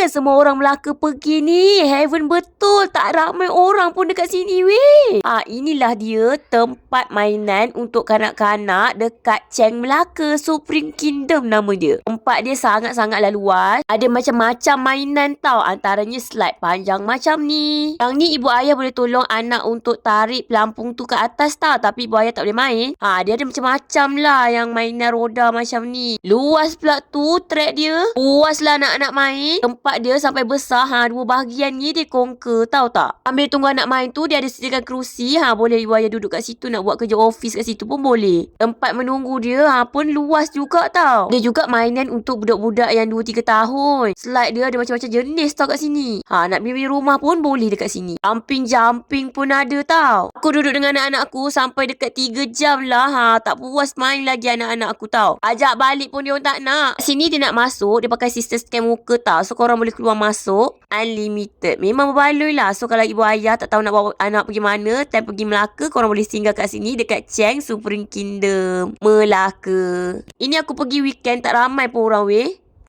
Mana semua orang Melaka pergi ni? Heaven betul. Tak ramai orang pun dekat sini weh. Inilah dia tempat mainan untuk kanak-kanak dekat Cheng Melaka. Supreme Kingdom nama dia. Tempat dia sangat-sangatlah luas. Ada macam-macam mainan tau. Antaranya slide panjang macam ni. Yang ni ibu ayah boleh tolong anak untuk tarik pelampung tu ke atas tau. Tapi ibu ayah tak boleh main. Dia ada macam-macam lah yang mainan roda macam ni. Luas pula tu track dia. Puas lah anak-anak main. Tempat dia sampai besar. Dua bahagian ni dia conquer tahu tak. Ambil tunggu anak main tu dia ada sediakan kerusi. Boleh ibu ayah duduk kat situ. Nak buat kerja office kat situ pun boleh. Tempat menunggu dia pun luas juga tau. Dia juga mainan untuk budak-budak yang 2-3 tahun. Slide dia ada macam-macam jenis tau kat sini. Nak beli rumah pun boleh dekat sini. Jumping pun ada tau. Aku duduk dengan anak-anak aku sampai dekat 3 jam lah. Tak puas main lagi anak-anak aku tau. Ajak balik pun dia orang tak nak. Sini dia nak masuk. Dia pakai sistem scan muka tau. So korang boleh keluar masuk. Unlimited. Memang berbaloi lah. So kalau ibu ayah tak tahu nak bawa anak pergi mana, time pergi Melaka, korang boleh singgah kat sini dekat Cheng Supreme Kingdom Melaka. Ini aku pergi weekend tak ramai pun orang weh.